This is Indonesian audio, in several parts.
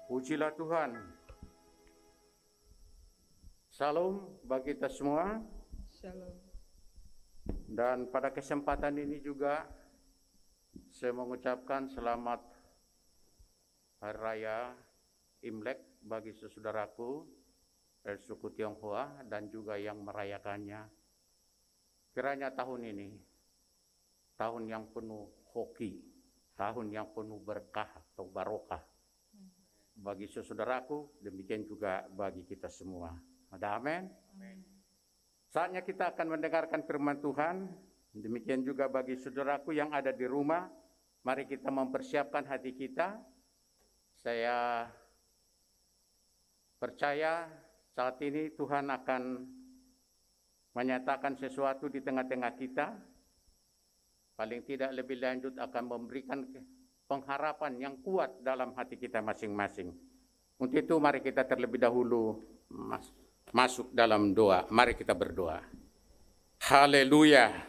Pujilah Tuhan. Salam bagi kita semua. Shalom. Dan pada kesempatan ini juga saya mengucapkan selamat Hari Raya Imlek bagi saudaraku dari suku Tionghoa dan juga yang merayakannya. Kiranya tahun ini tahun yang penuh hoki, tahun yang penuh berkah atau barokah bagi saudaraku, demikian juga bagi kita semua. Ada amin? Saatnya kita akan mendengarkan firman Tuhan. Demikian juga bagi saudaraku yang ada di rumah. Mari kita mempersiapkan hati kita. Saya percaya saat ini Tuhan akan menyatakan sesuatu di tengah-tengah kita. Paling tidak lebih lanjut akan memberikan pengharapan yang kuat dalam hati kita masing-masing. Untuk itu mari kita terlebih dahulu masuk dalam doa. Mari kita berdoa. Haleluya.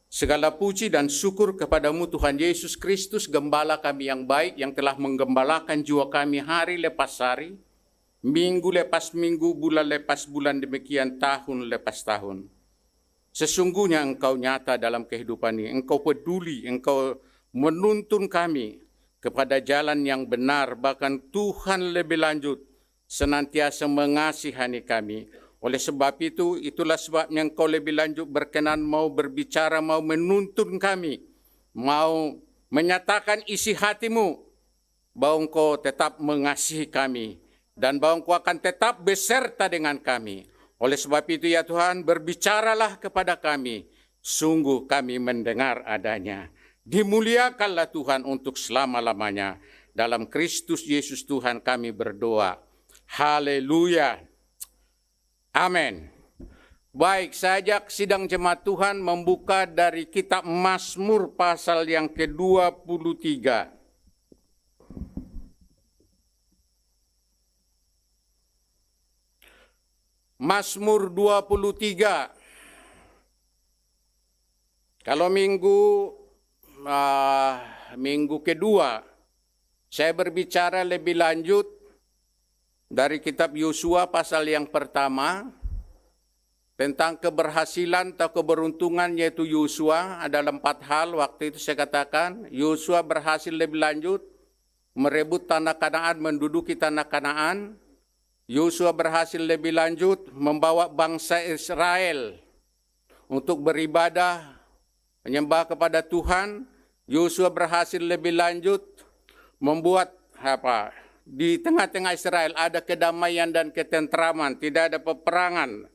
Segala puji dan syukur kepadamu Tuhan Yesus Kristus, Gembala kami yang baik, yang telah menggembalakan jiwa kami hari lepas hari, minggu lepas minggu, bulan lepas bulan, demikian tahun lepas tahun. Sesungguhnya Engkau nyata dalam kehidupan ini. Engkau peduli, Engkau menuntun kami kepada jalan yang benar. Bahkan Tuhan lebih lanjut senantiasa mengasihani kami. Oleh sebab itu, itulah sebabnya Engkau lebih lanjut berkenan mau berbicara, mau menuntun kami, mau menyatakan isi hatimu, bahwa Engkau tetap mengasihi kami, dan bahwa Engkau akan tetap beserta dengan kami. Oleh sebab itu ya Tuhan, berbicaralah kepada kami, sungguh kami mendengar adanya. Dimuliakanlah Tuhan untuk selama-lamanya. Dalam Kristus Yesus Tuhan kami berdoa. Haleluya. Amin. Baik, saya ajak sidang jemaat Tuhan membuka dari kitab Mazmur pasal yang ke-23. Mazmur 23. Kalau minggu kedua, saya berbicara lebih lanjut dari kitab Yosua pasal yang pertama tentang keberhasilan atau keberuntungan, yaitu Yosua ada 4 hal. Waktu itu saya katakan Yosua berhasil lebih lanjut merebut tanah Kanaan, menduduki tanah Kanaan. Yosua berhasil lebih lanjut membawa bangsa Israel untuk beribadah, menyembah kepada Tuhan. Yosua berhasil lebih lanjut membuat di tengah-tengah Israel ada kedamaian dan ketentraman, tidak ada peperangan.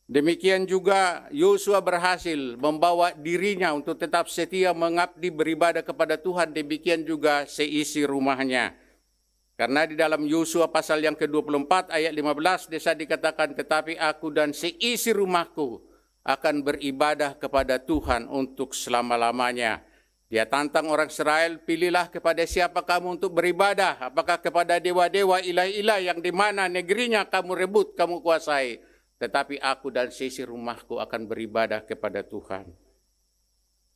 Demikian juga Yosua berhasil membawa dirinya untuk tetap setia mengabdi beribadah kepada Tuhan, demikian juga seisi rumahnya. Karena di dalam Yosua pasal yang ke-24 ayat 15 desa dikatakan, tetapi aku dan seisi rumahku akan beribadah kepada Tuhan untuk selama-lamanya. Dia tantang orang Israel, pilihlah kepada siapa kamu untuk beribadah, apakah kepada dewa-dewa ilah-ilah yang di mana negerinya kamu rebut, kamu kuasai. Tetapi aku dan seisi rumahku akan beribadah kepada Tuhan.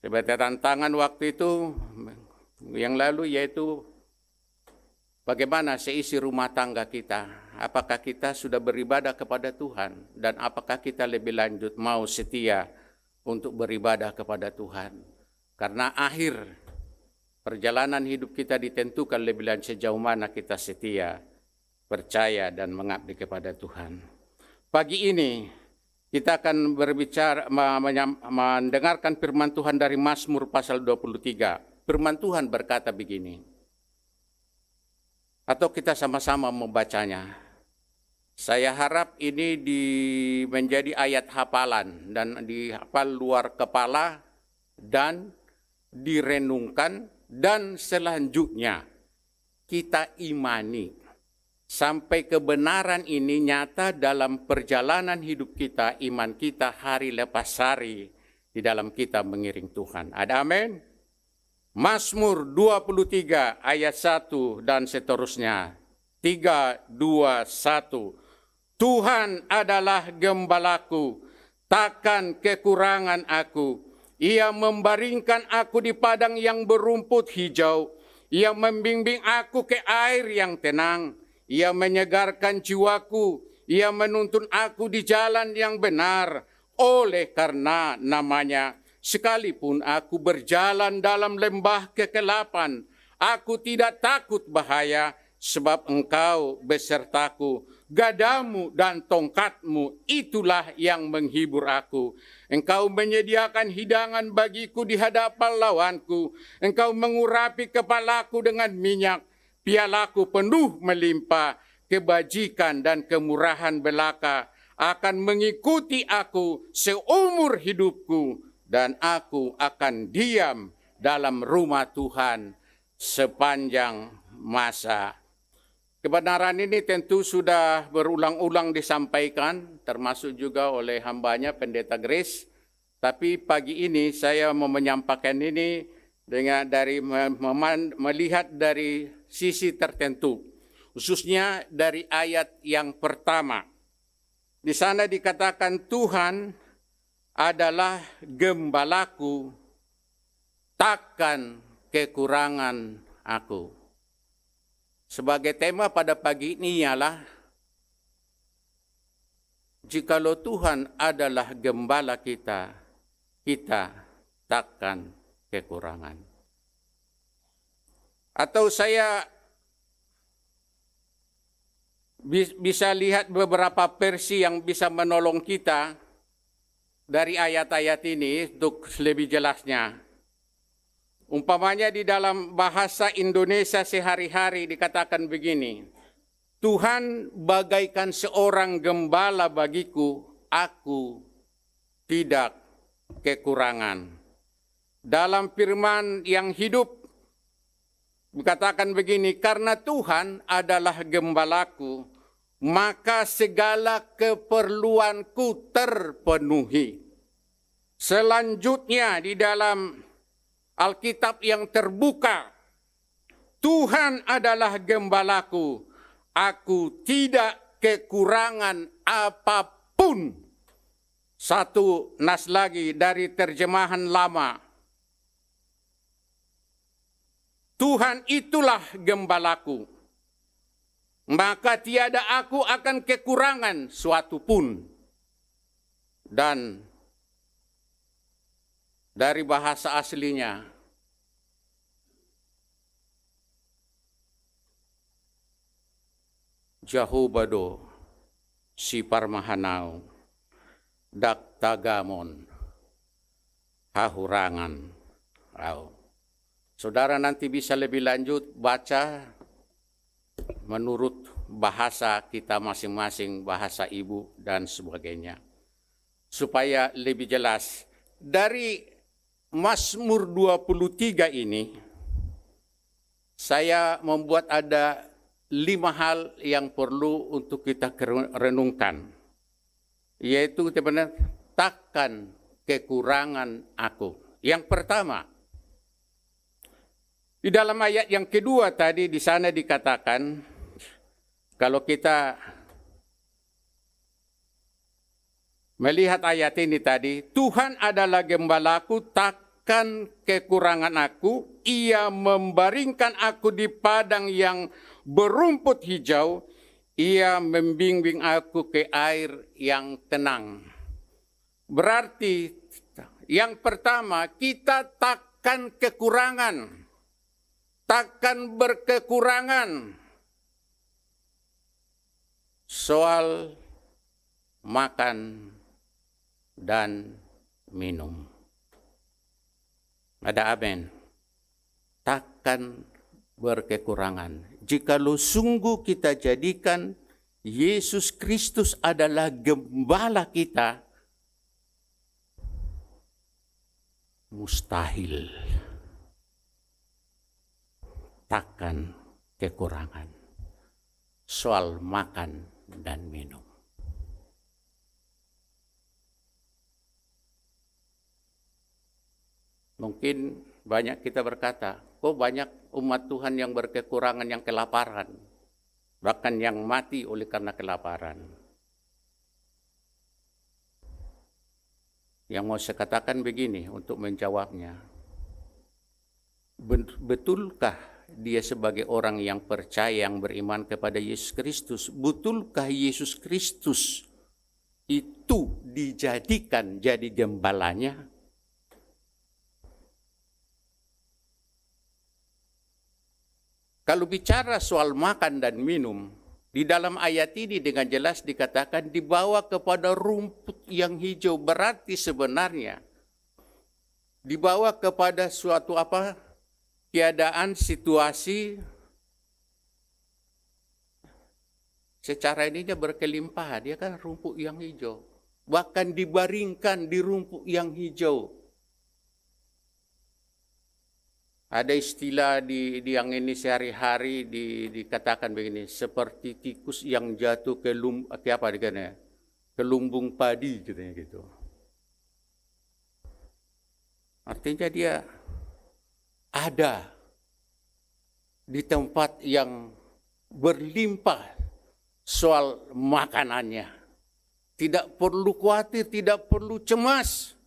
Sebagai tantangan waktu itu yang lalu, yaitu bagaimana seisi rumah tangga kita. Apakah kita sudah beribadah kepada Tuhan, dan apakah kita lebih lanjut mau setia untuk beribadah kepada Tuhan. Karena akhir perjalanan hidup kita ditentukan lebih lanjut sejauh mana kita setia, percaya, dan mengabdi kepada Tuhan. Pagi ini kita akan berbicara, mendengarkan firman Tuhan dari Mazmur pasal 23. Firman Tuhan berkata begini, atau kita sama-sama membacanya. Saya harap ini menjadi ayat hafalan dan dihafal luar kepala dan direnungkan, dan selanjutnya kita imani sampai kebenaran ini nyata dalam perjalanan hidup kita, iman kita hari lepas hari di dalam kita mengiring Tuhan. Ada amin? Mazmur 23 ayat 1 dan seterusnya. 3, 2, 1. Tuhan adalah gembalaku, takkan kekurangan aku. Ia membaringkan aku di padang yang berumput hijau. Ia membimbing aku ke air yang tenang. Ia menyegarkan jiwaku. Ia menuntun aku di jalan yang benar. Oleh karena namanya, sekalipun aku berjalan dalam lembah kegelapan, aku tidak takut bahaya, sebab Engkau besertaku. Gadamu dan tongkatmu, itulah yang menghibur aku. Engkau menyediakan hidangan bagiku di hadapan lawanku. Engkau mengurapi kepalaku dengan minyak. Pialaku penuh melimpah. Kebajikan dan kemurahan belaka akan mengikuti aku seumur hidupku. Dan aku akan diam dalam rumah Tuhan sepanjang masa. Kebenaran ini tentu sudah berulang-ulang disampaikan, termasuk juga oleh hambanya Pendeta Grace. Tapi pagi ini saya mau menyampaikan ini dengan melihat dari sisi tertentu, khususnya dari ayat yang pertama. Di sana dikatakan Tuhan adalah gembalaku, takkan kekurangan aku. Sebagai tema pada pagi ini ialah, jikalau Tuhan adalah gembala kita, kita takkan kekurangan. Atau saya bisa lihat beberapa versi yang bisa menolong kita dari ayat-ayat ini untuk lebih jelasnya. Umpamanya di dalam bahasa Indonesia sehari-hari dikatakan begini, Tuhan bagaikan seorang gembala bagiku, aku tidak kekurangan. Dalam firman yang hidup dikatakan begini, karena Tuhan adalah gembalaku, maka segala keperluanku terpenuhi. Selanjutnya di dalam Alkitab yang terbuka, Tuhan adalah gembalaku, aku tidak kekurangan apapun. Satu nas lagi dari terjemahan lama. Tuhan itulah gembalaku, maka tiada aku akan kekurangan suatu pun. Dan dari bahasa aslinya, Jahubado si parmahanau dak tagamon hahurangan au. Saudara nanti bisa lebih lanjut baca menurut bahasa kita masing-masing, bahasa ibu dan sebagainya, supaya lebih jelas. Dari Mazmur 23 ini, saya membuat ada 5 hal yang perlu untuk kita renungkan. Yaitu sebenarnya takkan kekurangan aku. Yang pertama, di dalam ayat yang kedua tadi di sana dikatakan, kalau kita melihat ayat ini tadi, Tuhan adalah gembalaku, takkan kekurangan aku. Ia membaringkan aku di padang yang berumput hijau. Ia membimbing aku ke air yang tenang. Berarti yang pertama, kita takkan kekurangan, takkan berkekurangan soal makan dan minum. Ada amin. Takkan berkekurangan. Jikalau sungguh kita jadikan Yesus Kristus adalah gembala kita, mustahil takkan kekurangan soal makan dan minum. Mungkin banyak kita berkata, kok banyak umat Tuhan yang berkekurangan, yang kelaparan, bahkan yang mati oleh karena kelaparan. Yang mau saya katakan begini untuk menjawabnya. Betulkah dia sebagai orang yang percaya, yang beriman kepada Yesus Kristus. Betulkah Yesus Kristus itu dijadikan jadi gembalanya? Kalau bicara soal makan dan minum, di dalam ayat ini dengan jelas dikatakan dibawa kepada rumput yang hijau. Berarti sebenarnya dibawa kepada suatu keadaan, situasi secara ininya berkelimpahan. Dia kan rumput yang hijau. Bahkan dibaringkan di rumput yang hijau. Ada istilah di yang ini sehari-hari dikatakan begini, seperti tikus yang jatuh ke lumbung padi gitu. Artinya dia ada di tempat yang berlimpah soal makanannya. Tidak perlu khawatir, tidak perlu cemas.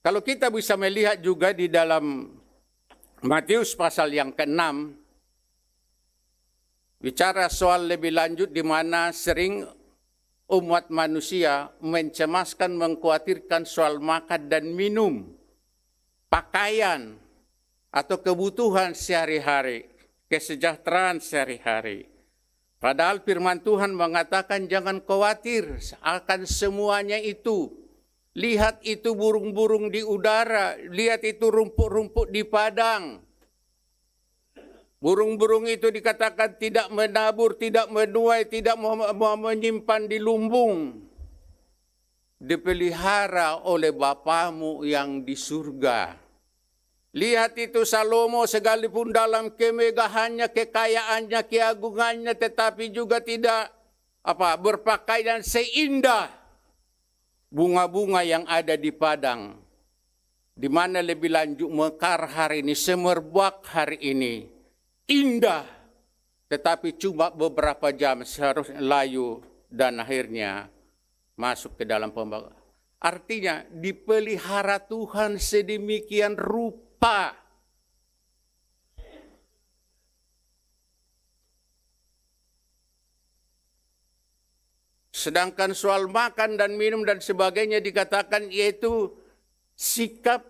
Kalau kita bisa melihat juga di dalam Matius pasal yang ke-6, bicara soal lebih lanjut di mana sering umat manusia mencemaskan, mengkhawatirkan soal makan dan minum, pakaian, atau kebutuhan sehari-hari, kesejahteraan sehari-hari. Padahal firman Tuhan mengatakan jangan khawatir akan semuanya itu. Lihat itu burung-burung di udara, lihat itu rumput-rumput di padang. Burung-burung itu dikatakan tidak menabur, tidak menuai, tidak menyimpan di lumbung. Dipelihara oleh Bapamu yang di surga. Lihat itu Salomo sekalipun dalam kemegahannya, kekayaannya, keagungannya, tetapi juga tidak berpakaian seindah bunga-bunga yang ada di padang, di mana lebih lanjut mekar hari ini, semerbak hari ini, indah, tetapi cuma beberapa jam seharusnya layu dan akhirnya masuk ke dalam pembakaran. Artinya dipelihara Tuhan sedemikian rupa. Sedangkan soal makan dan minum dan sebagainya dikatakan yaitu sikap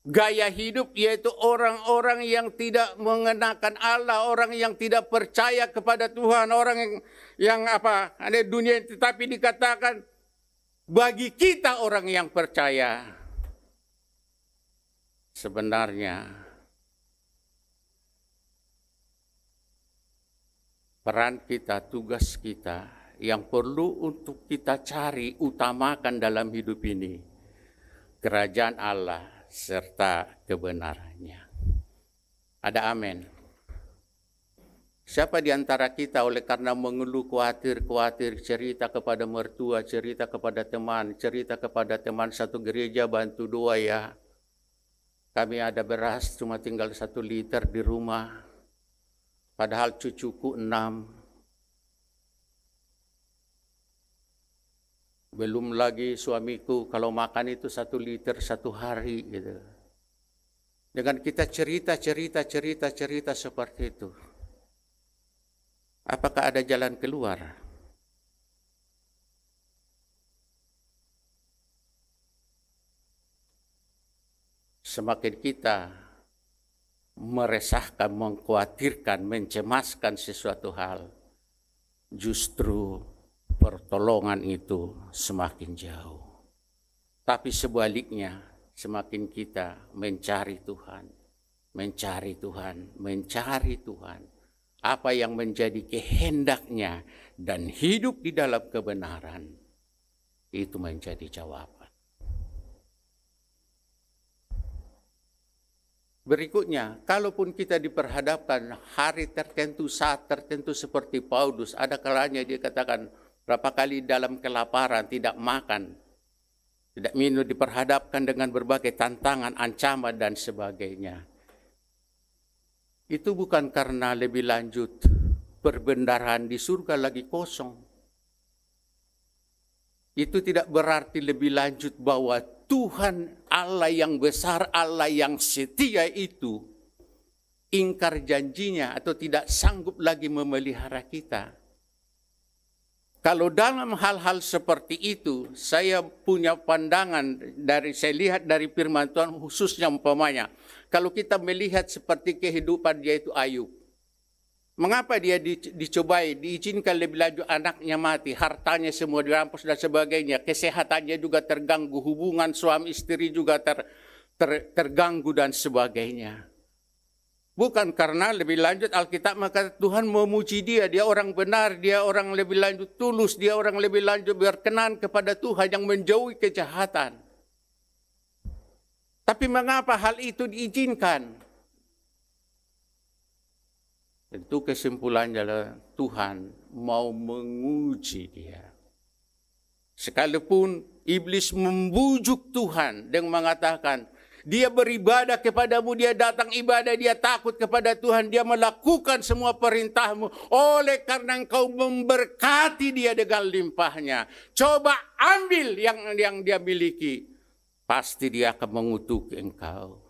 gaya hidup, yaitu orang-orang yang tidak mengenakan Allah, orang yang tidak percaya kepada Tuhan, orang yang ada dunia, tetapi dikatakan bagi kita orang yang percaya sebenarnya peran kita, tugas kita yang perlu untuk kita cari, utamakan dalam hidup ini, kerajaan Allah serta kebenarannya. Ada amin. Siapa di antara kita oleh karena mengeluh, khawatir, cerita kepada mertua, cerita kepada teman satu gereja, bantu doa ya. Kami ada beras cuma tinggal 1 liter di rumah, padahal cucuku 6. Belum lagi suamiku kalau makan itu 1 liter 1 hari gitu. Dengan kita cerita seperti itu, apakah ada jalan keluar? Semakin kita meresahkan, mengkhawatirkan, mencemaskan sesuatu hal, justru pertolongan itu semakin jauh. Tapi sebaliknya, semakin kita mencari Tuhan, apa yang menjadi kehendaknya dan hidup di dalam kebenaran, itu menjadi jawaban. Berikutnya, kalaupun kita diperhadapkan hari tertentu, saat tertentu seperti Paulus, ada kalanya dia katakan, berapa kali dalam kelaparan, tidak makan, tidak minum, diperhadapkan dengan berbagai tantangan, ancaman, dan sebagainya. Itu bukan karena lebih lanjut perbendaharaan di surga lagi kosong. Itu tidak berarti lebih lanjut bahwa Tuhan Allah yang besar, Allah yang setia itu ingkar janjinya atau tidak sanggup lagi memelihara kita. Kalau dalam hal-hal seperti itu, saya punya pandangan saya lihat dari firman Tuhan khususnya umpamanya. Kalau kita melihat seperti kehidupan dia itu Ayub. Mengapa dia dicobai, diizinkan lebih lanjut anaknya mati, hartanya semua dirampas dan sebagainya, kesehatannya juga terganggu, hubungan suami istri juga terganggu dan sebagainya. Bukan karena lebih lanjut Alkitab maka Tuhan memuji dia orang benar, dia orang lebih lanjut tulus, dia orang lebih lanjut berkenan kepada Tuhan yang menjauhi kejahatan. Tapi mengapa hal itu diizinkan? Tentu kesimpulannya adalah Tuhan mau menguji dia. Sekalipun iblis membujuk Tuhan dengan mengatakan, dia beribadah kepadamu, dia datang ibadah, dia takut kepada Tuhan, dia melakukan semua perintahmu. Oleh karena engkau memberkati dia dengan limpahnya, coba ambil yang dia miliki. Pasti dia akan mengutuk engkau.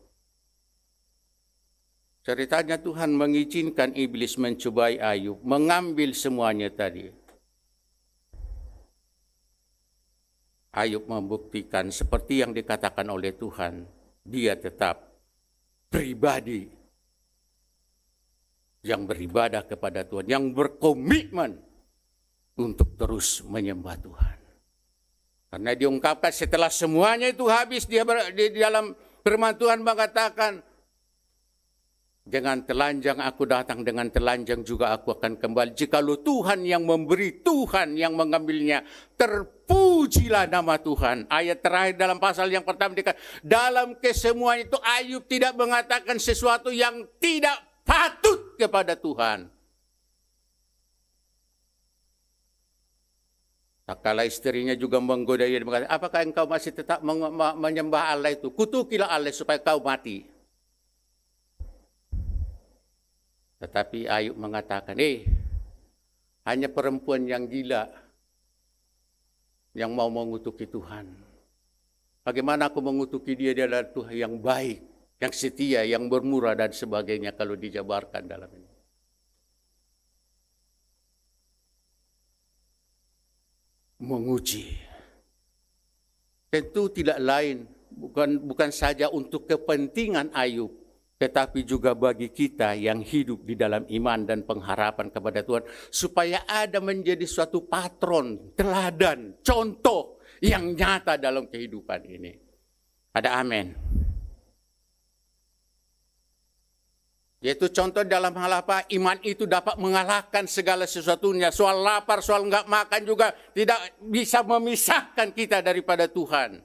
Ceritanya Tuhan mengizinkan iblis mencobai Ayub, mengambil semuanya tadi. Ayub membuktikan seperti yang dikatakan oleh Tuhan, dia tetap pribadi yang beribadah kepada Tuhan, yang berkomitmen untuk terus menyembah Tuhan. Karena diungkapkan setelah semuanya itu habis, dia di dalam firman Tuhan mengatakan, dengan telanjang aku datang, dengan telanjang juga aku akan kembali. Jikalau Tuhan yang memberi, Tuhan yang mengambilnya, terpujilah nama Tuhan. Ayat terakhir dalam pasal yang pertama dikatakan, dalam kesemuanya itu Ayub tidak mengatakan sesuatu yang tidak patut kepada Tuhan. Tak kala istrinya juga menggoda dia, mengatakan, apakah engkau masih tetap menyembah Allah itu? Kutukilah Allah supaya kau mati. Tetapi Ayub mengatakan, hanya perempuan yang gila yang mau mengutuki Tuhan. Bagaimana aku mengutuki dia adalah Tuhan yang baik, yang setia, yang bermurah dan sebagainya kalau dijabarkan dalam ini. Menguji. Tentu tidak lain, bukan saja untuk kepentingan Ayub, tetapi juga bagi kita yang hidup di dalam iman dan pengharapan kepada Tuhan, supaya ada menjadi suatu patron, teladan, contoh yang nyata dalam kehidupan ini. Ada amin. Yaitu contoh dalam hal apa? Iman itu dapat mengalahkan segala sesuatunya. Soal lapar, soal enggak makan juga tidak bisa memisahkan kita daripada Tuhan.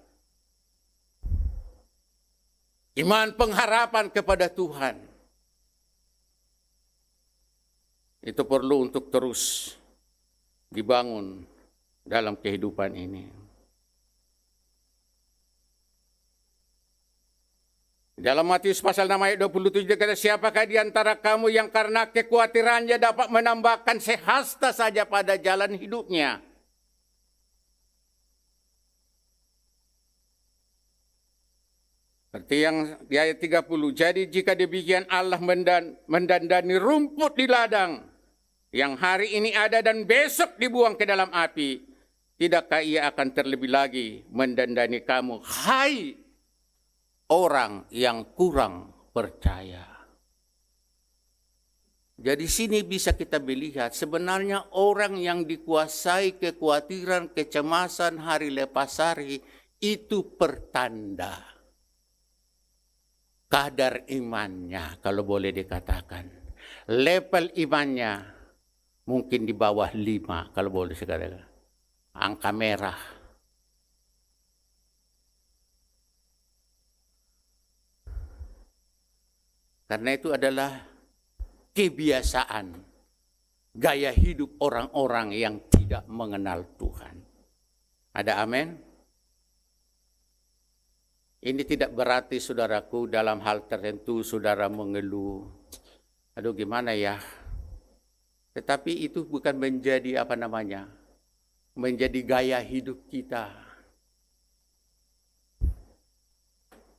Iman pengharapan kepada Tuhan. Itu perlu untuk terus dibangun dalam kehidupan ini. Dalam Matius pasal 6 ayat 27 dikatakan, siapakah di antara kamu yang karena kekhawatirannya dapat menambahkan sehasta saja pada jalan hidupnya? Seperti yang di ayat 30, jadi jika demikian Allah mendandani rumput di ladang yang hari ini ada dan besok dibuang ke dalam api, tidakkah ia akan terlebih lagi mendandani kamu, hai orang yang kurang percaya. Jadi sini bisa kita melihat sebenarnya orang yang dikuasai kekhawatiran, kecemasan hari lepas hari itu pertanda kadar imannya, kalau boleh dikatakan. Level imannya mungkin di bawah 5, kalau boleh dikatakan. Angka merah. Karena itu adalah kebiasaan, gaya hidup orang-orang yang tidak mengenal Tuhan. Ada amin? Ini tidak berarti saudaraku dalam hal tertentu saudara mengeluh. Aduh gimana ya. Tetapi itu bukan menjadi menjadi gaya hidup kita.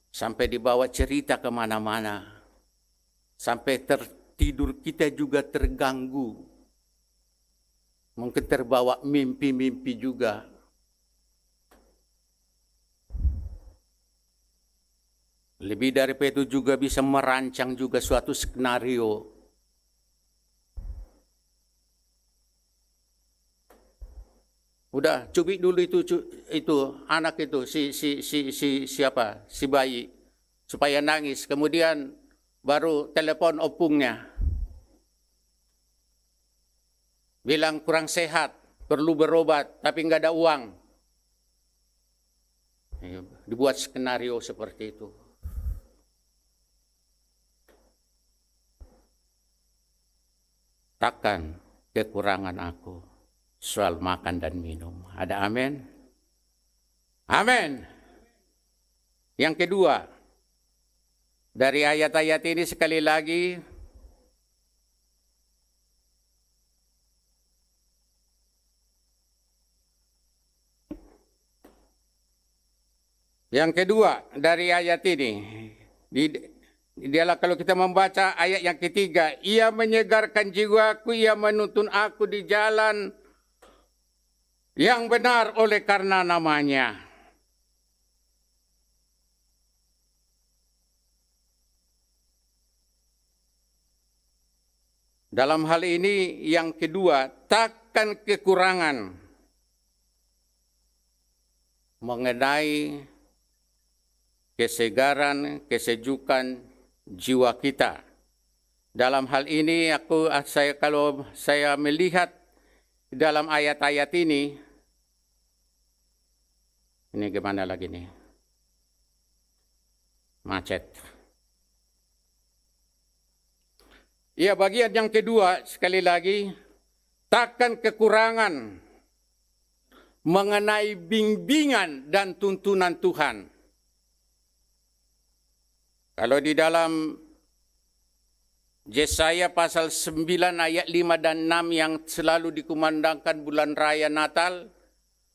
Sampai dibawa cerita kemana-mana. Sampai tidur kita juga terganggu. Mungkin terbawa mimpi-mimpi juga. Lebih daripada itu juga bisa merancang juga suatu skenario. Udah cubit dulu itu anak itu siapa? Si bayi supaya nangis. Kemudian baru telepon opungnya. Bilang kurang sehat, perlu berobat, tapi nggak ada uang. Dibuat skenario seperti itu. Takkan kekurangan aku soal makan dan minum. Ada amin? Amin. Yang kedua, dari ayat-ayat ini sekali lagi, yang kedua dari ayat ini, kalau kita membaca ayat yang ketiga, ia menyegarkan jiwaku, ia menuntun aku di jalan yang benar oleh karena namanya. Dalam hal ini yang kedua, takkan kekurangan mengenai kesegaran, kesejukan jiwa kita. Dalam hal ini kalau saya melihat dalam ayat-ayat ini gimana lagi nih? Macet. Ya, bagian yang kedua sekali lagi, takkan kekurangan mengenai bimbingan dan tuntunan Tuhan. Kalau di dalam Yesaya pasal 9 ayat 5 dan 6 yang selalu dikumandangkan bulan raya Natal,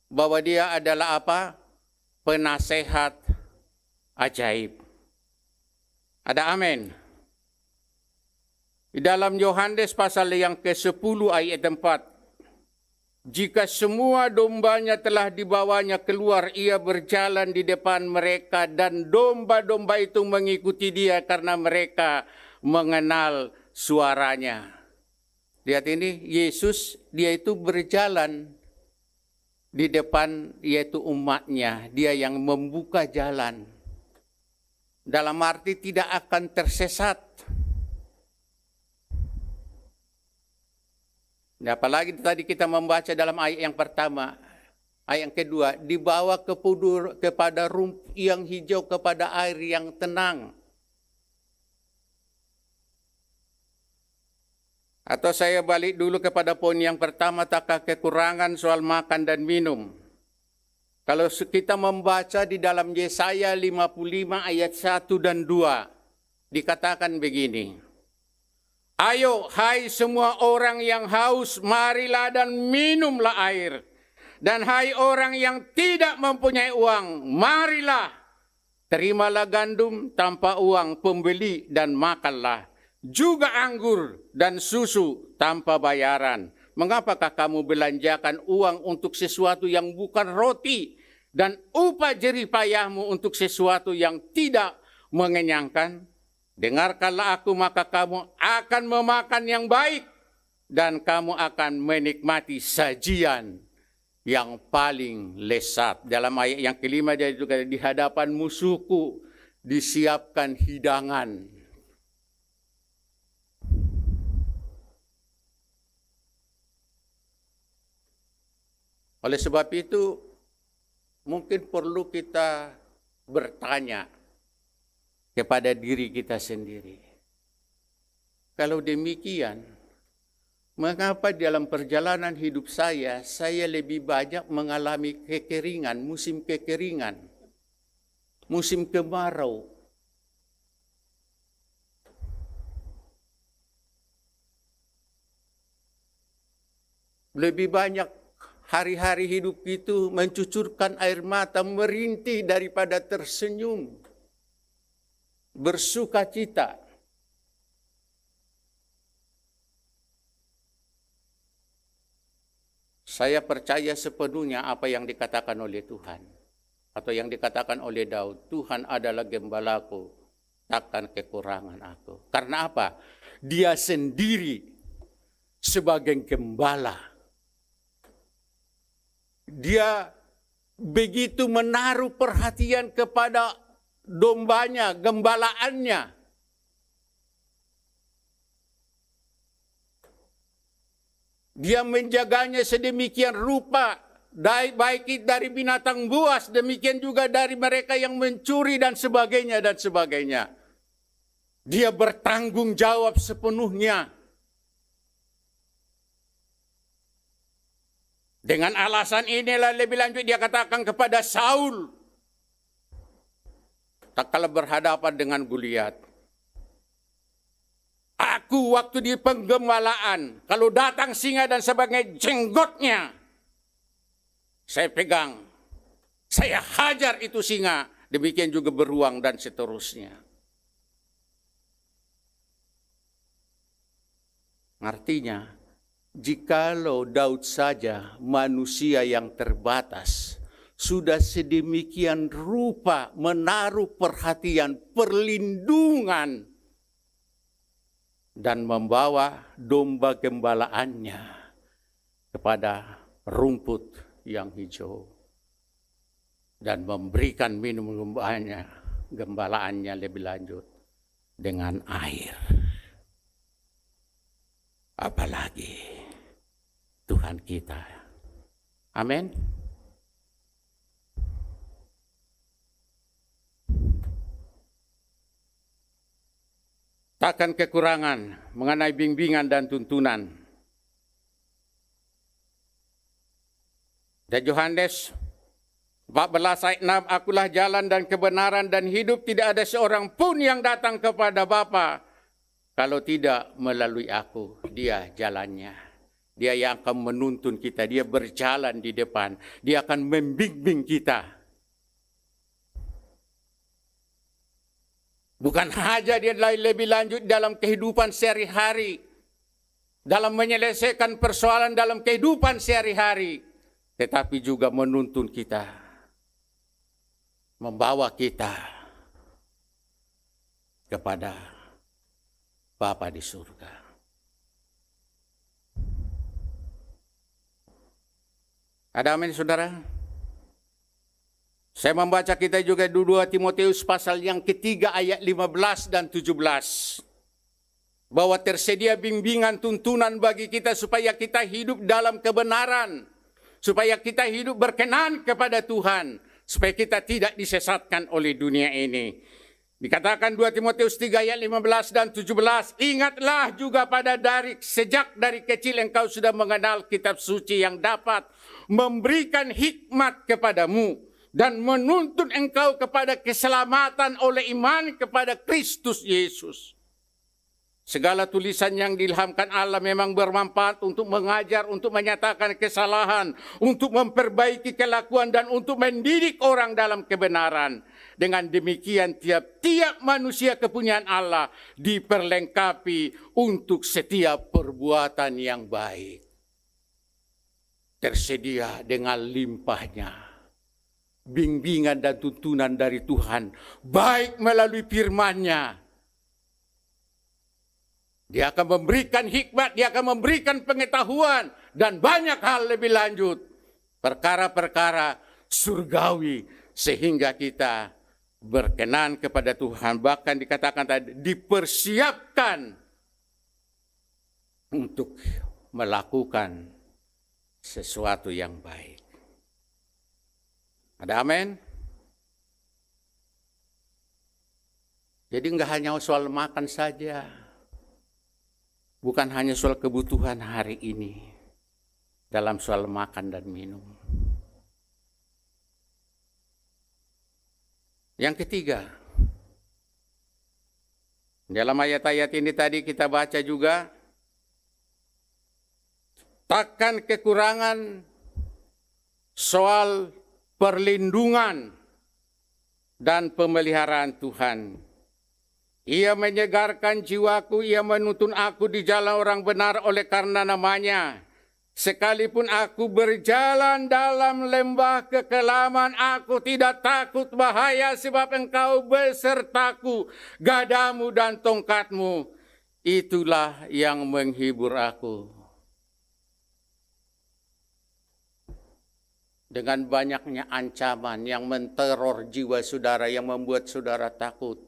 bahwa dia adalah apa? Penasehat ajaib. Ada amin. Di dalam Yohanes pasal yang ke-10 ayat 4, jika semua dombanya telah dibawanya keluar, ia berjalan di depan mereka dan domba-domba itu mengikuti dia karena mereka mengenal suaranya. Lihat ini, Yesus dia itu berjalan di depan yaitu umatnya. Dia yang membuka jalan. Dalam arti tidak akan tersesat. Nah, apalagi tadi kita membaca dalam ayat yang pertama, ayat yang kedua, dibawa kepada rumput yang hijau, kepada air yang tenang. Atau saya balik dulu kepada poin yang pertama, takkah kekurangan soal makan dan minum. Kalau kita membaca di dalam Yesaya 55 ayat 1 dan 2, dikatakan begini, ayo hai semua orang yang haus, marilah dan minumlah air. Dan hai orang yang tidak mempunyai uang, marilah, terimalah gandum tanpa uang pembeli dan makanlah. Juga anggur dan susu tanpa bayaran. Mengapakah kamu belanjakan uang untuk sesuatu yang bukan roti, dan upah jerih payahmu untuk sesuatu yang tidak mengenyangkan? Dengarkanlah aku, maka kamu akan memakan yang baik, dan kamu akan menikmati sajian yang paling lezat. Dalam ayat yang kelima dia juga, di hadapan musuhku disiapkan hidangan. Oleh sebab itu, mungkin perlu kita bertanya kepada diri kita sendiri. Kalau demikian, mengapa dalam perjalanan hidup saya lebih banyak mengalami kekeringan, musim kekeringan, musim kemarau? Lebih banyak hari-hari hidup itu mencucurkan air mata, merintih daripada tersenyum. bersukacita. Saya percaya sepenuhnya apa yang dikatakan oleh Tuhan. Atau yang dikatakan oleh Daud, Tuhan adalah gembalaku, takkan kekurangan aku. Karena apa? Dia sendiri sebagai gembala. Dia begitu menaruh perhatian kepada dombanya, gembalaannya. Dia menjaganya sedemikian rupa, baik dari binatang buas, demikian juga dari mereka yang mencuri dan sebagainya dan sebagainya. Dia bertanggung jawab sepenuhnya. Dengan alasan inilah lebih lanjut dia katakan kepada Saul, tak kala berhadapan dengan Goliat, aku waktu di penggembalaan, kalau datang singa dan sebagai jenggotnya, saya pegang, saya hajar itu singa, demikian juga beruang dan seterusnya. Artinya, jikalau Daud saja manusia yang terbatas, sudah sedemikian rupa menaruh perhatian, perlindungan, dan membawa domba gembalaannya kepada rumput yang hijau dan memberikan minum gembalaannya lebih lanjut dengan air. Apalagi Tuhan kita. Amin. Takkan kekurangan mengenai bimbingan dan tuntunan. Dan Yohanes 14 ayat 6, akulah jalan dan kebenaran dan hidup, tidak ada seorang pun yang datang kepada Bapa kalau tidak melalui aku. Dia jalannya. Dia yang akan menuntun kita, dia berjalan di depan, dia akan membimbing kita. Bukan saja dia lebih lanjut dalam kehidupan sehari-hari, dalam menyelesaikan persoalan dalam kehidupan sehari-hari, tetapi juga menuntun kita, membawa kita kepada Bapa di surga. Ada amin, saudara? Saya membaca kita juga 2 Timotius pasal yang ketiga ayat 15 dan 17. Bahwa tersedia bimbingan tuntunan bagi kita supaya kita hidup dalam kebenaran. Supaya kita hidup berkenan kepada Tuhan. Supaya kita tidak disesatkan oleh dunia ini. Dikatakan 2 Timotius 3 ayat 15 dan 17. Ingatlah juga sejak dari kecil engkau sudah mengenal kitab suci yang dapat memberikan hikmat kepadamu dan menuntun engkau kepada keselamatan oleh iman kepada Kristus Yesus. Segala tulisan yang diilhamkan Allah memang bermanfaat untuk mengajar, untuk menyatakan kesalahan, untuk memperbaiki kelakuan, dan untuk mendidik orang dalam kebenaran. Dengan demikian tiap-tiap manusia kepunyaan Allah diperlengkapi untuk setiap perbuatan yang baik. Tersedia dengan limpahnya bimbingan dan tuntunan dari Tuhan, baik melalui firman-Nya. Dia akan memberikan hikmat, dia akan memberikan pengetahuan, dan banyak hal lebih lanjut. Perkara-perkara surgawi, sehingga kita berkenan kepada Tuhan. Bahkan dikatakan tadi, dipersiapkan untuk melakukan sesuatu yang baik. Ada amin? Jadi enggak hanya soal makan saja. Bukan hanya soal kebutuhan hari ini. Dalam soal makan dan minum. Yang ketiga. Dalam ayat-ayat ini tadi kita baca juga. Takkan kekurangan soal perlindungan dan pemeliharaan Tuhan Ia menyegarkan jiwaku, ia menuntun aku di jalan orang benar oleh karena namanya. Sekalipun aku berjalan dalam lembah kekelaman, aku tidak takut bahaya sebab engkau besertaku, gadamu dan tongkatmu. Itulah yang menghibur aku. Dengan banyaknya ancaman yang menteror jiwa saudara, yang membuat saudara takut.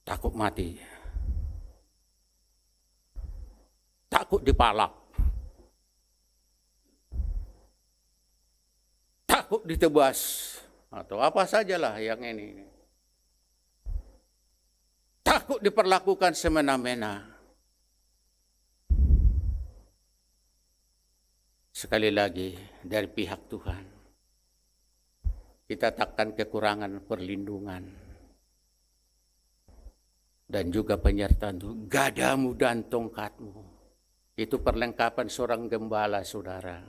Takut mati. Takut dipalak. Takut ditebas. Atau apa sajalah yang ini. Takut diperlakukan semena-mena. Sekali lagi dari pihak Tuhan. Kita takkan kekurangan perlindungan. Dan juga penyertaan Tuhan, gadamu dan tongkatmu. Itu perlengkapan seorang gembala, saudara.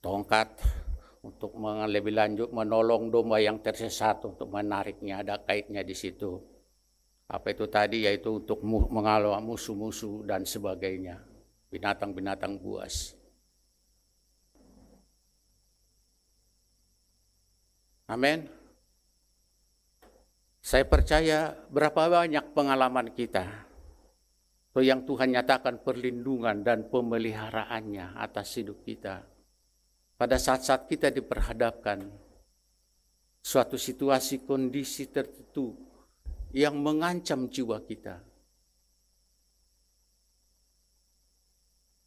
Tongkat untuk lebih lanjut menolong domba yang tersesat, untuk menariknya, ada kaitnya di situ. Apa itu tadi? Yaitu untuk menghalau musuh-musuh dan sebagainya. Binatang-binatang buas. Amin. Saya percaya berapa banyak pengalaman kita yang Tuhan nyatakan perlindungan dan pemeliharaannya atas hidup kita. Pada saat-saat kita diperhadapkan suatu situasi kondisi tertentu yang mengancam jiwa kita.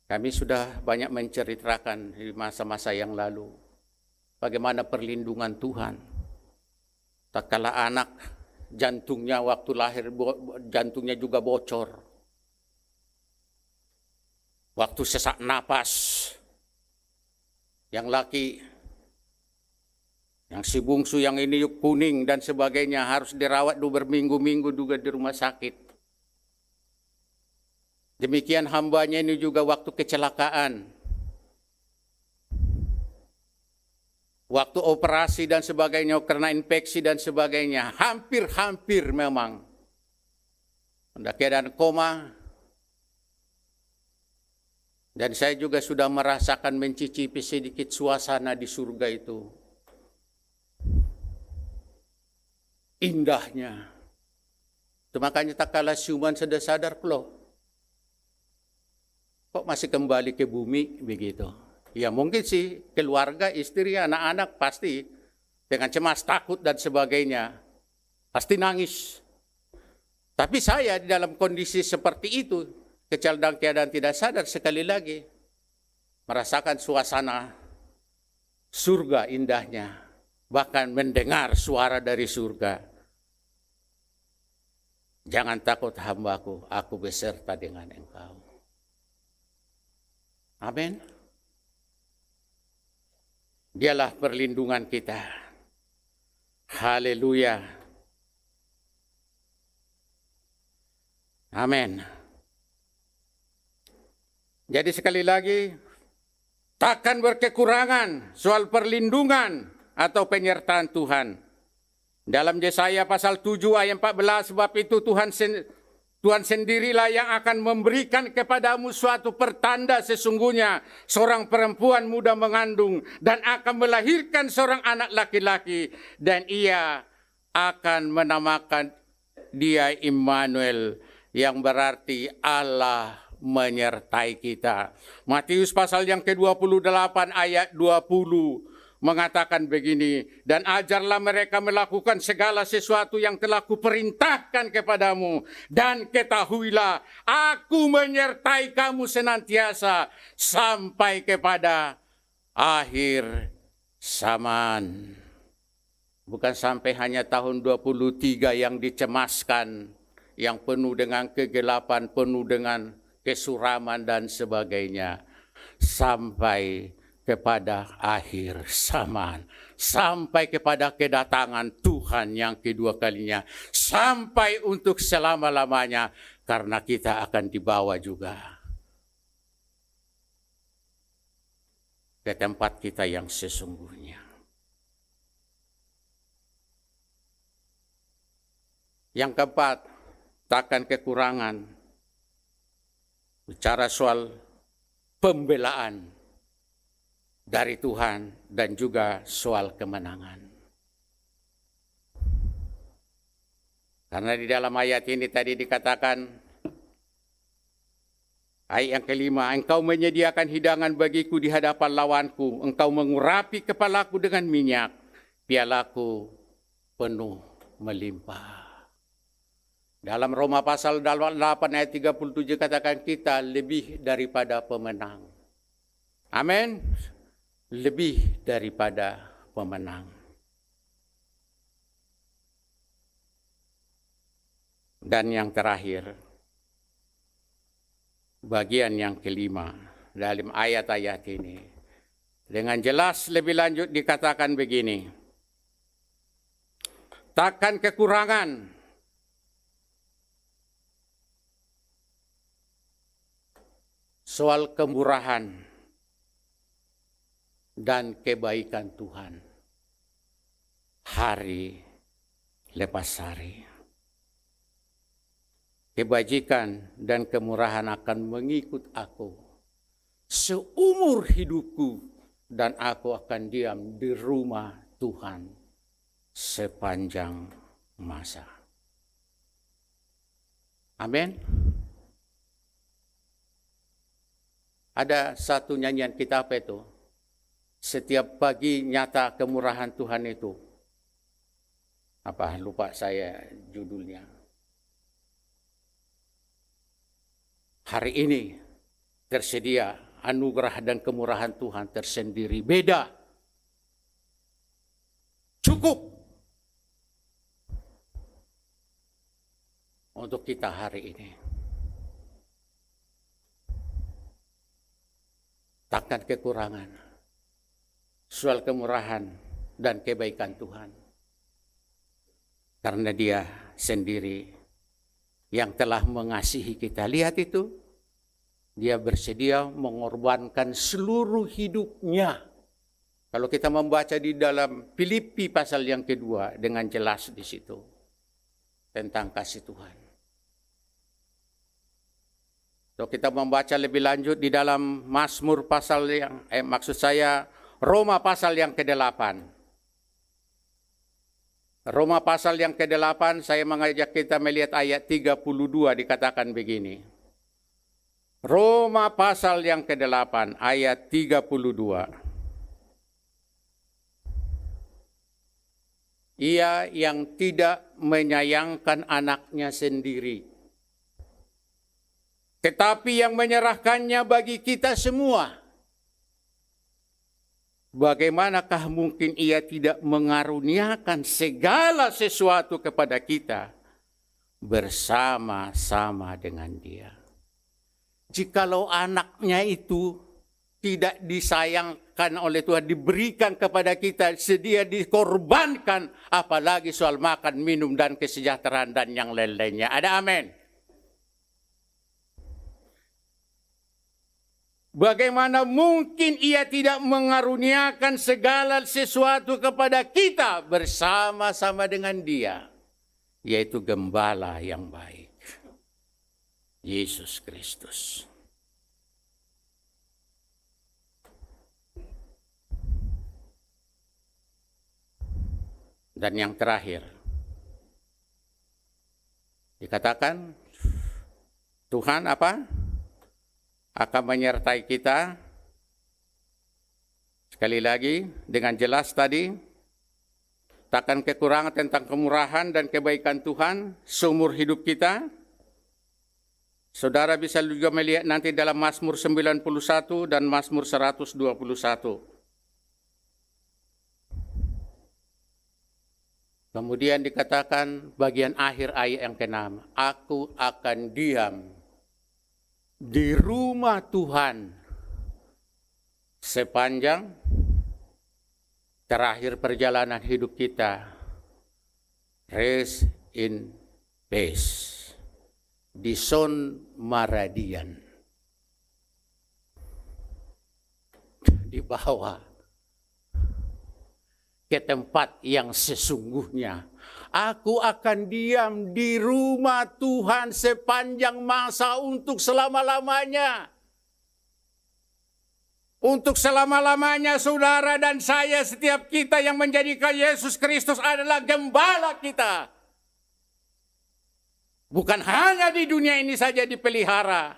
Kami sudah banyak menceritakan di masa-masa yang lalu bagaimana perlindungan Tuhan. Tak kala anak jantungnya waktu lahir, jantungnya juga bocor. Waktu sesak napas, yang laki, yang si bungsu yang ini kuning dan sebagainya harus dirawat berminggu-minggu juga di rumah sakit. Demikian hambanya ini juga waktu kecelakaan. Waktu operasi dan sebagainya, karena infeksi dan sebagainya, hampir-hampir memang. Ada keadaan koma. Dan saya juga sudah merasakan, mencicipi sedikit suasana di surga itu. Indahnya. Itu makanya tak kalah siuman sadar loh. Kok masih kembali ke bumi begitu? Ya mungkin sih keluarga, istri, anak-anak pasti dengan cemas, takut dan sebagainya. Pasti nangis. Tapi saya di dalam kondisi seperti itu, dalam keadaan tidak sadar, sekali lagi merasakan suasana surga indahnya. Bahkan mendengar suara dari surga. Jangan takut hambaku, aku beserta dengan engkau. Amin. Dialah perlindungan kita. Haleluya. Amin. Jadi sekali lagi, takkan berkekurangan soal perlindungan atau penyertaan Tuhan. Dalam Yesaya pasal 7 ayat 14, sebab itu Tuhan sendirilah yang akan memberikan kepadamu suatu pertanda, sesungguhnya seorang perempuan muda mengandung dan akan melahirkan seorang anak laki-laki, dan ia akan menamakan dia Immanuel, yang berarti Allah menyertai kita. Matius pasal yang ke-28 ayat 20 mengatakan begini, dan ajarlah mereka melakukan segala sesuatu yang telah kuperintahkan kepadamu, dan ketahuilah aku menyertai kamu senantiasa sampai kepada akhir zaman. Bukan sampai hanya tahun 23 yang dicemaskan, yang penuh dengan kegelapan, penuh dengan kesuraman dan sebagainya, sampai kepada akhir zaman, sampai kepada kedatangan Tuhan yang kedua kalinya, sampai untuk selama-lamanya, karena kita akan dibawa juga ke tempat kita yang sesungguhnya. Yang keempat, takkan kekurangan. Bicara soal pembelaan dari Tuhan dan juga soal kemenangan. Karena di dalam ayat ini tadi dikatakan, ayat yang kelima, engkau menyediakan hidangan bagiku di hadapan lawanku, engkau mengurapi kepalaku dengan minyak, pialaku penuh melimpah. Dalam Roma pasal 8 ayat 37 katakan kita lebih daripada pemenang. Amin. Lebih daripada pemenang. Dan yang terakhir, bagian yang kelima dalam ayat-ayat ini. Dengan jelas lebih lanjut dikatakan begini. Takkan kekurangan soal kemurahan dan kebaikan Tuhan hari lepas hari. Kebajikan dan kemurahan akan mengikut aku seumur hidupku dan aku akan diam di rumah Tuhan sepanjang masa. Amin. Ada satu nyanyian kita apa itu? Setiap pagi nyata kemurahan Tuhan itu. Apa? Lupa saya judulnya. Hari ini tersedia anugerah dan kemurahan Tuhan tersendiri. Beda. Cukup. Untuk kita hari ini. Takkan kekurangan soal kemurahan dan kebaikan Tuhan. Karena Dia sendiri yang telah mengasihi kita. Lihat itu, Dia bersedia mengorbankan seluruh hidupnya. Kalau kita membaca di dalam Filipi pasal yang kedua dengan jelas di situ tentang kasih Tuhan. Kalau kita membaca lebih lanjut di dalam Mazmur pasal yang, Roma pasal yang ke-8. Roma pasal yang ke-8, saya mengajak kita melihat ayat 32 dikatakan begini. Roma pasal yang ke-8, ayat 32. Ia yang tidak menyayangkan anaknya sendiri, tetapi yang menyerahkannya bagi kita semua. Bagaimanakah mungkin Ia tidak mengaruniakan segala sesuatu kepada kita bersama-sama dengan Dia? Jikalau anaknya itu tidak disayangkan oleh Tuhan, diberikan kepada kita, sedia dikorbankan, apalagi soal makan, minum, dan kesejahteraan dan yang lain-lainnya. Ada amin. Bagaimana mungkin Ia tidak mengaruniakan segala sesuatu kepada kita bersama-sama dengan Dia, yaitu Gembala yang baik, Yesus Kristus. Dan yang terakhir, dikatakan Tuhan apa? Akan menyertai kita. Sekali lagi dengan jelas tadi, takkan kekurangan tentang kemurahan dan kebaikan Tuhan seumur hidup kita. Saudara bisa juga melihat nanti dalam Mazmur 91 dan Mazmur 121. Kemudian dikatakan bagian akhir ayat yang ke-6, aku akan diam di rumah Tuhan sepanjang terakhir perjalanan hidup kita. Rest in peace. Di Son Maradian. dibawa ke tempat yang sesungguhnya. Aku akan diam di rumah Tuhan sepanjang masa untuk selama-lamanya. Untuk selama-lamanya saudara dan saya, setiap kita yang menjadikan Yesus Kristus adalah gembala kita. Bukan hanya di dunia ini saja dipelihara.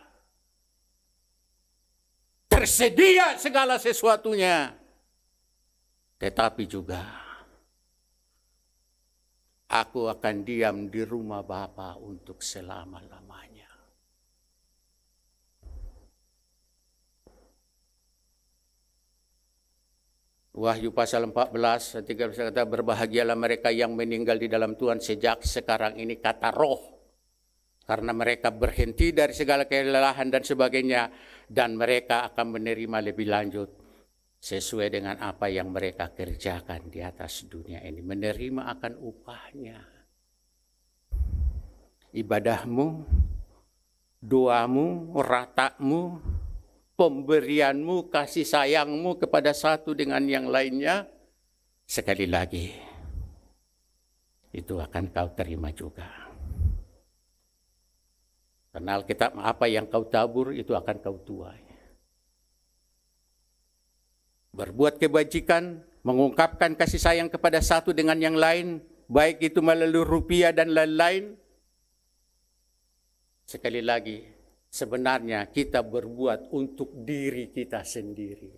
Tersedia segala sesuatunya. Tetapi juga aku akan diam di rumah Bapa untuk selama-lamanya. Wahyu pasal 14, 13 kata, berbahagialah mereka yang meninggal di dalam Tuhan sejak sekarang ini, kata roh. Karena mereka berhenti dari segala kelelahan dan sebagainya. Dan mereka akan menerima lebih lanjut sesuai dengan apa yang mereka kerjakan di atas dunia ini. Menerima akan upahnya. Ibadahmu, doamu, ratamu, pemberianmu, kasih sayangmu kepada satu dengan yang lainnya, sekali lagi, itu akan kau terima juga. Karena Alkitab, apa yang kau tabur, itu akan kau tuai. Berbuat kebajikan, mengungkapkan kasih sayang kepada satu dengan yang lain, baik itu melalui rupiah dan lain-lain. Sekali lagi, sebenarnya kita berbuat untuk diri kita sendiri.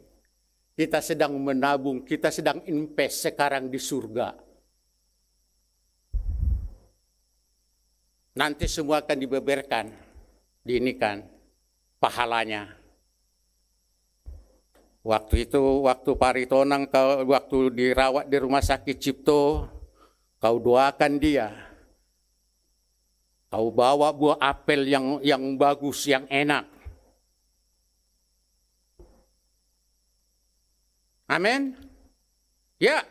Kita sedang menabung, kita sedang invest sekarang di surga. Nanti semua akan dibeberkan, diinikan pahalanya. Waktu itu, waktu Paritonang, waktu dirawat di rumah sakit Cipto, kau doakan dia. Kau bawa buah apel yang bagus, yang enak. Amin. Ya.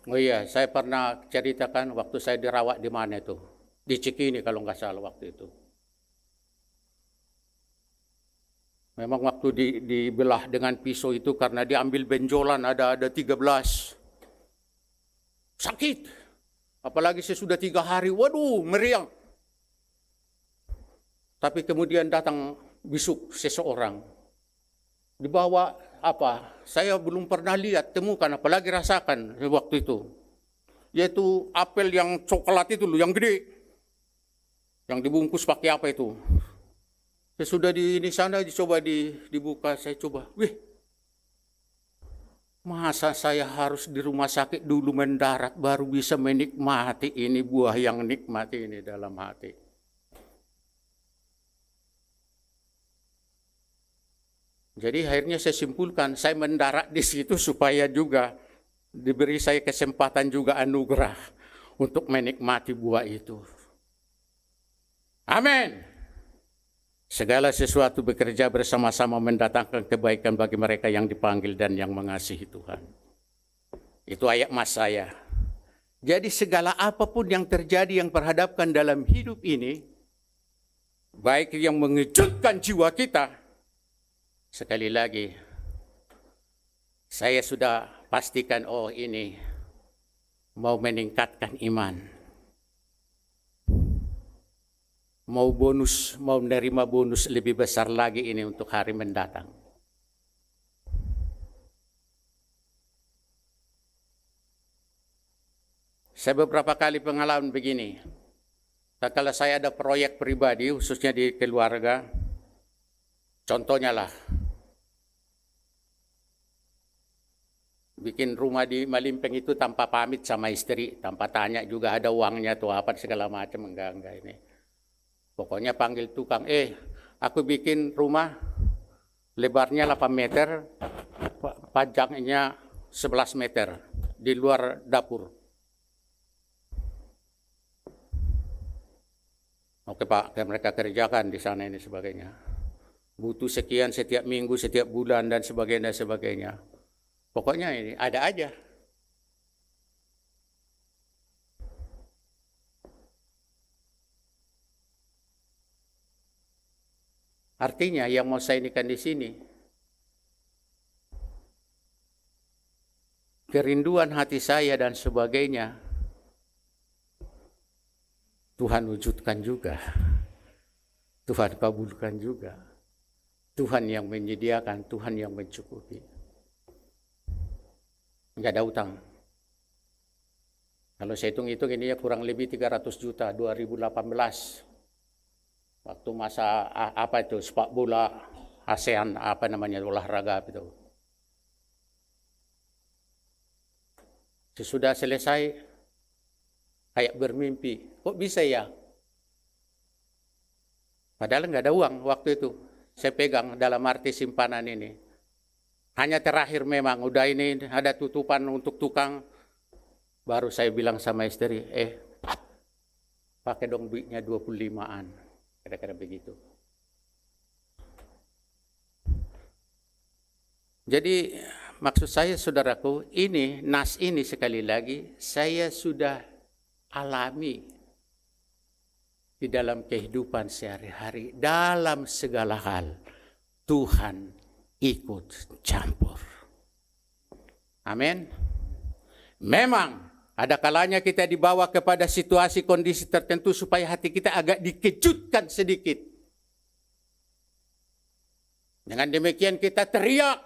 Oh iya, saya pernah ceritakan waktu saya dirawat di mana itu. Di Cikini kalau nggak salah waktu itu. Memang waktu dibelah dengan pisau itu karena diambil benjolan ada 13. Sakit. Apalagi sesudah 3 hari, waduh meriang. Tapi kemudian datang bisuk seseorang. Dibawa apa? Saya belum pernah lihat, temukan, apalagi rasakan waktu itu. Yaitu apel yang coklat itu loh, yang gede. Yang dibungkus pakai apa itu. Sesudah di sana dicoba dibuka, saya coba. Wih, masa saya harus di rumah sakit dulu mendarat baru bisa menikmati ini, buah yang nikmati ini dalam hati. Jadi akhirnya saya simpulkan, saya mendarat di situ supaya juga diberi saya kesempatan juga anugerah untuk menikmati buah itu. Amin. Segala sesuatu bekerja bersama-sama mendatangkan kebaikan bagi mereka yang dipanggil dan yang mengasihi Tuhan. Itu ayat mas saya. Jadi segala apapun yang terjadi yang perhadapkan dalam hidup ini, baik yang mengejutkan jiwa kita, sekali lagi, saya sudah pastikan, oh ini mau meningkatkan iman. Mau menerima bonus lebih besar lagi ini untuk hari mendatang. Saya beberapa kali pengalaman begini. Kalau saya ada proyek pribadi, khususnya di keluarga, contohnya lah, bikin rumah di Malimpeng itu tanpa pamit sama istri, tanpa tanya juga ada uangnya atau apa segala macam, enggak ini. Pokoknya panggil tukang, aku bikin rumah lebarnya 8 meter, panjangnya 11 meter di luar dapur. Oke Pak, mereka kerjakan di sana ini sebagainya. Butuh sekian setiap minggu, setiap bulan dan sebagainya. Pokoknya ini ada aja. Artinya yang mau saya inikan di sini, kerinduan hati saya dan sebagainya, Tuhan wujudkan juga. Tuhan kabulkan juga. Tuhan yang menyediakan, Tuhan yang mencukupi. Enggak ada utang. Kalau saya hitung-hitung ini ya kurang lebih 300 juta 2018. Waktu masa apa itu, sepak bola ASEAN, apa namanya, olahraga itu. Sesudah selesai, kayak bermimpi. Kok bisa ya? Padahal nggak ada uang waktu itu. Saya pegang dalam arti simpanan ini. Hanya terakhir memang, udah ini ada tutupan untuk tukang. Baru saya bilang sama istri, pakai dong duitnya 25-an. Kira-kira begitu. Jadi maksud saya saudaraku, ini nas ini sekali lagi saya sudah alami di dalam kehidupan sehari-hari. Dalam segala hal Tuhan ikut campur. Amin. Memang ada kalanya kita dibawa kepada situasi kondisi tertentu supaya hati kita agak dikejutkan sedikit. Dengan demikian kita teriak.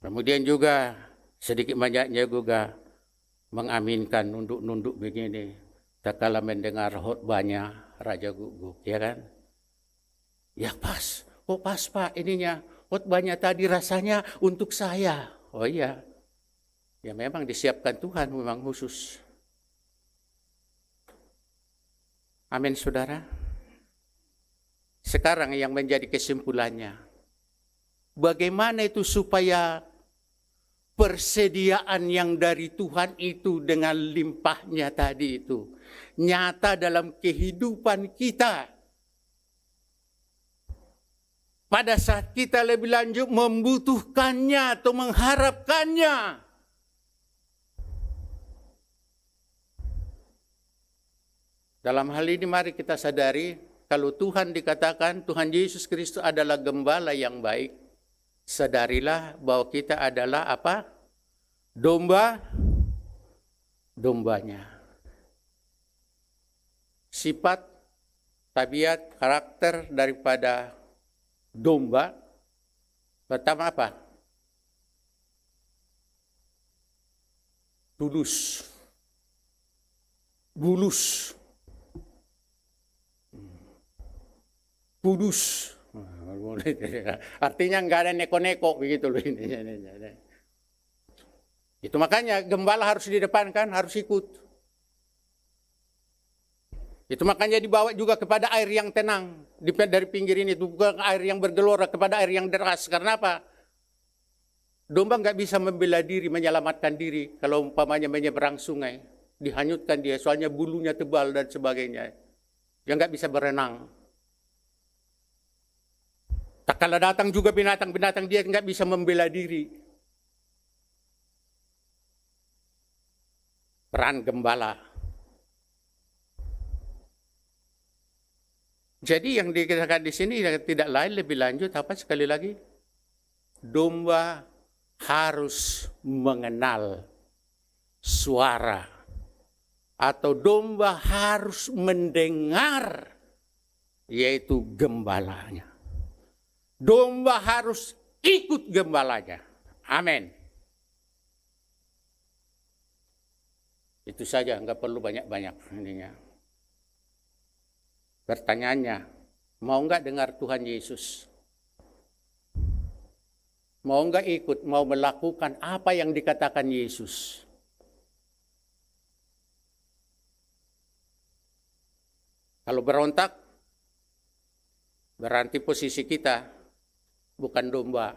Kemudian juga sedikit banyaknya juga mengaminkan, nunduk-nunduk begini. Tak kala mendengar khotbahnya Raja Guguk, ya kan? Ya pas, kok pas Pak ininya. Khotbahnya tadi rasanya untuk saya. Oh iya, ya memang disiapkan Tuhan, memang khusus. Amin saudara. Sekarang yang menjadi kesimpulannya, bagaimana itu supaya persediaan yang dari Tuhan itu dengan limpahnya tadi itu nyata dalam kehidupan kita. Pada saat kita lebih lanjut membutuhkannya atau mengharapkannya. Dalam hal ini mari kita sadari, kalau Tuhan dikatakan Tuhan Yesus Kristus adalah gembala yang baik, sadarilah bahwa kita adalah apa? Dombanya. Sifat, tabiat, karakter daripada domba, pertama apa? Tulus, bulus, kudus. Artinya nggak ada neko-neko begitu loh ini. Itu makanya gembala harus didepankan, harus ikut. Itu makanya dibawa juga kepada air yang tenang. Dari pinggir ini, bukan air yang bergelora kepada air yang deras. Karena apa? Domba nggak bisa membela diri, menyelamatkan diri. Kalau umpamanya menyeberang sungai, dihanyutkan dia, soalnya bulunya tebal dan sebagainya. Dia nggak bisa berenang. Tak kala datang juga binatang-binatang, dia nggak bisa membela diri. Peran gembala. Jadi yang dikatakan di sini tidak lain lebih lanjut apa sekali lagi? Domba harus mengenal suara atau domba harus mendengar yaitu gembalanya. Domba harus ikut gembalanya. Amin. Itu saja, nggak perlu banyak-banyak ininya. Pertanyaannya, mau nggak dengar Tuhan Yesus? Mau nggak ikut, mau melakukan apa yang dikatakan Yesus? Kalau berontak, berarti posisi kita bukan domba,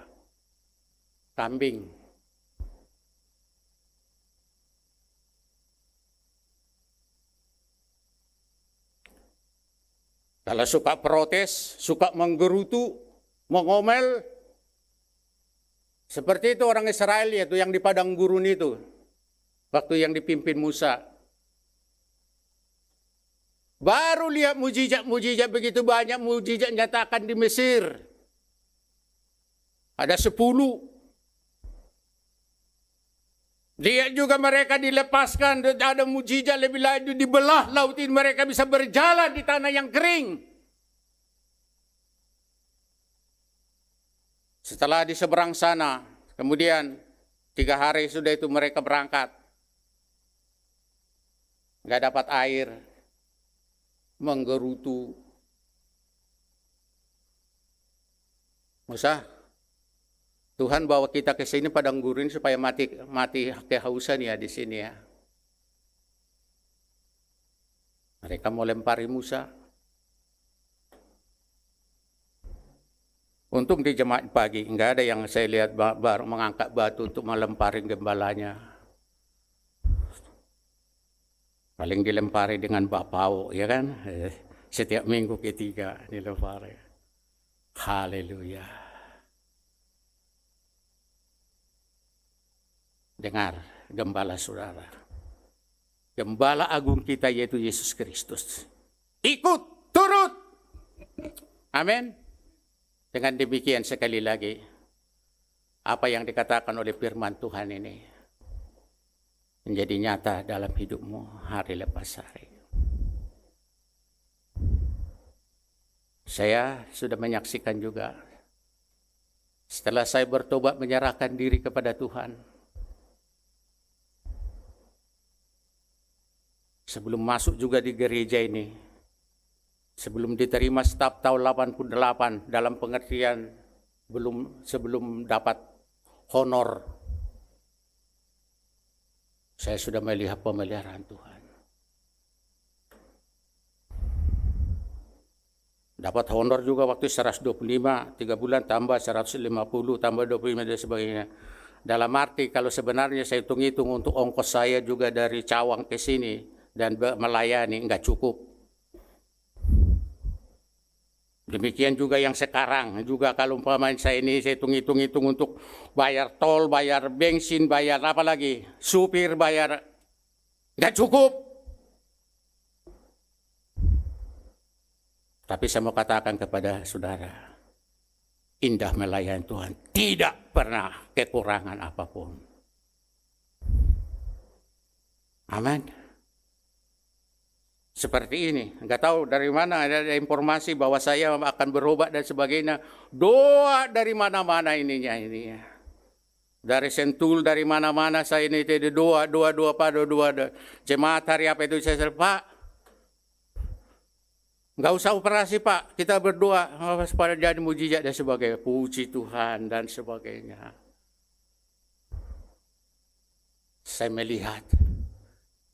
kambing. Kalau suka protes, suka menggerutu, mengomel, seperti itu orang Israel itu yang di padang gurun itu, waktu yang dipimpin Musa. Baru lihat mujizat-mujizat, begitu banyak mujizat nyatakan di Mesir. Ada 10. Lihat juga mereka dilepaskan, ada mujizat lebih lanjut, dibelah laut ini, mereka bisa berjalan di tanah yang kering. Setelah di seberang sana, kemudian 3 hari sudah itu mereka berangkat. Nggak dapat air, menggerutu. Musa, Tuhan bawa kita ke sini padang gurun supaya mati kehausan ya di sini ya. Mereka mau lempari Musa. Untung di jemaat pagi, enggak ada yang saya lihat baru mengangkat batu untuk melempari gembalanya. Paling dilempari dengan bapau, ya kan? Setiap minggu ketiga dilempari. Haleluya. Dengar, gembala saudara. Gembala agung kita yaitu Yesus Kristus. Ikut, turut. Amin. Dengan demikian sekali lagi, apa yang dikatakan oleh firman Tuhan ini menjadi nyata dalam hidupmu hari lepas hari. Saya sudah menyaksikan juga, setelah saya bertobat menyerahkan diri kepada Tuhan, sebelum masuk juga di gereja ini, sebelum diterima staf tahun 88 dalam pengertian sebelum dapat honor, saya sudah melihat pemeliharaan Tuhan. Dapat honor juga waktu 125, 3 bulan tambah 150, tambah 25 dan sebagainya. Dalam arti kalau sebenarnya saya hitung-hitung untuk ongkos saya juga dari Cawang ke sini dan melayani enggak cukup. Demikian juga yang sekarang, juga kalau umpamanya saya ini saya hitung-hitung untuk bayar tol, bayar bensin, bayar apa lagi, supir bayar, nggak cukup. Tapi saya mau katakan kepada saudara, indah melayani Tuhan, tidak pernah kekurangan apapun. Amin. Seperti ini, nggak tahu dari mana ada informasi bahwa saya akan berobat dan sebagainya. Doa dari mana-mana ininya ini. Dari Sentul, dari mana-mana saya ini doa Pak, doa. Jemaat hari apa itu saya Pak, nggak usah operasi Pak, kita berdoa supaya jadi mujizat dan sebagainya. Puji Tuhan dan sebagainya. Saya melihat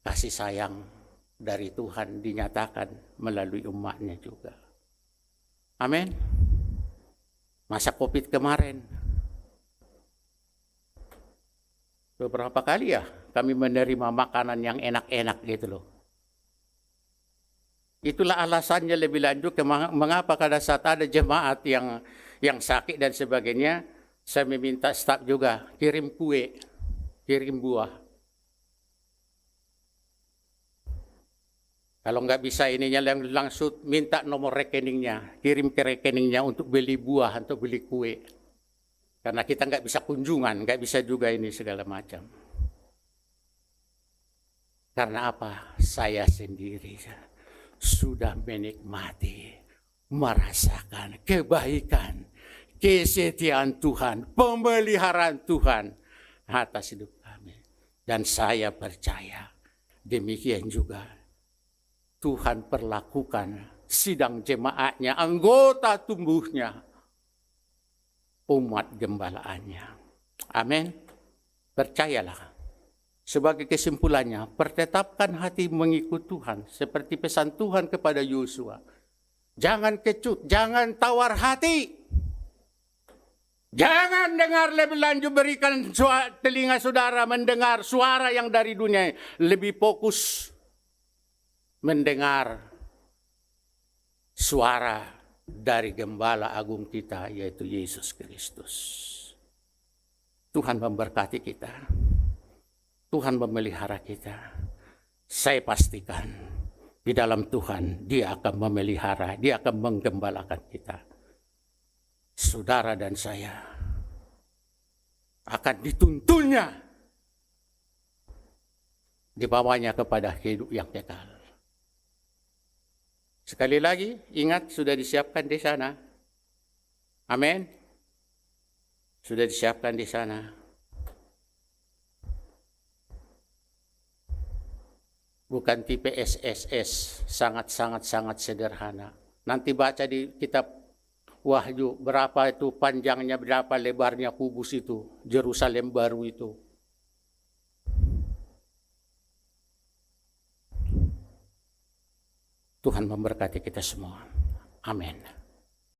kasih sayang dari Tuhan dinyatakan melalui umatnya juga. Amin. Masa COVID kemarin, beberapa kali ya kami menerima makanan yang enak-enak gitu loh. Itulah alasannya lebih lanjut mengapa pada saat ada jemaat yang sakit dan sebagainya, saya meminta staf juga kirim kue, kirim buah. Kalau nggak bisa ininya langsung minta nomor rekeningnya, kirim ke rekeningnya untuk beli buah, untuk beli kue. Karena kita nggak bisa kunjungan, nggak bisa juga ini segala macam. Karena apa? Saya sendiri sudah menikmati, merasakan kebaikan, kesetiaan Tuhan, pemeliharaan Tuhan atas hidup kami. Dan saya percaya demikian juga Tuhan perlakukan sidang jemaatnya, anggota tubuhnya, umat gembalaannya. Amin. Percayalah. Sebagai kesimpulannya, pertetapkan hati mengikut Tuhan seperti pesan Tuhan kepada Yosua. Jangan kecut, jangan tawar hati. Jangan dengar lebih lanjut, berikan telinga saudara mendengar suara yang dari dunia. Lebih fokus mendengar suara dari Gembala Agung kita, yaitu Yesus Kristus. Tuhan memberkati kita. Tuhan memelihara kita. Saya pastikan di dalam Tuhan, Dia akan memelihara, Dia akan menggembalakan kita. Saudara dan saya akan dituntunnya, dibawanya kepada hidup yang kekal. Sekali lagi, ingat sudah disiapkan di sana. Amin. Sudah disiapkan di sana. Bukan tipe SSS, sangat sederhana. Nanti baca di kitab Wahyu, berapa itu panjangnya, berapa lebarnya kubus itu, Yerusalem baru itu. Tuhan memberkati kita semua. Amin.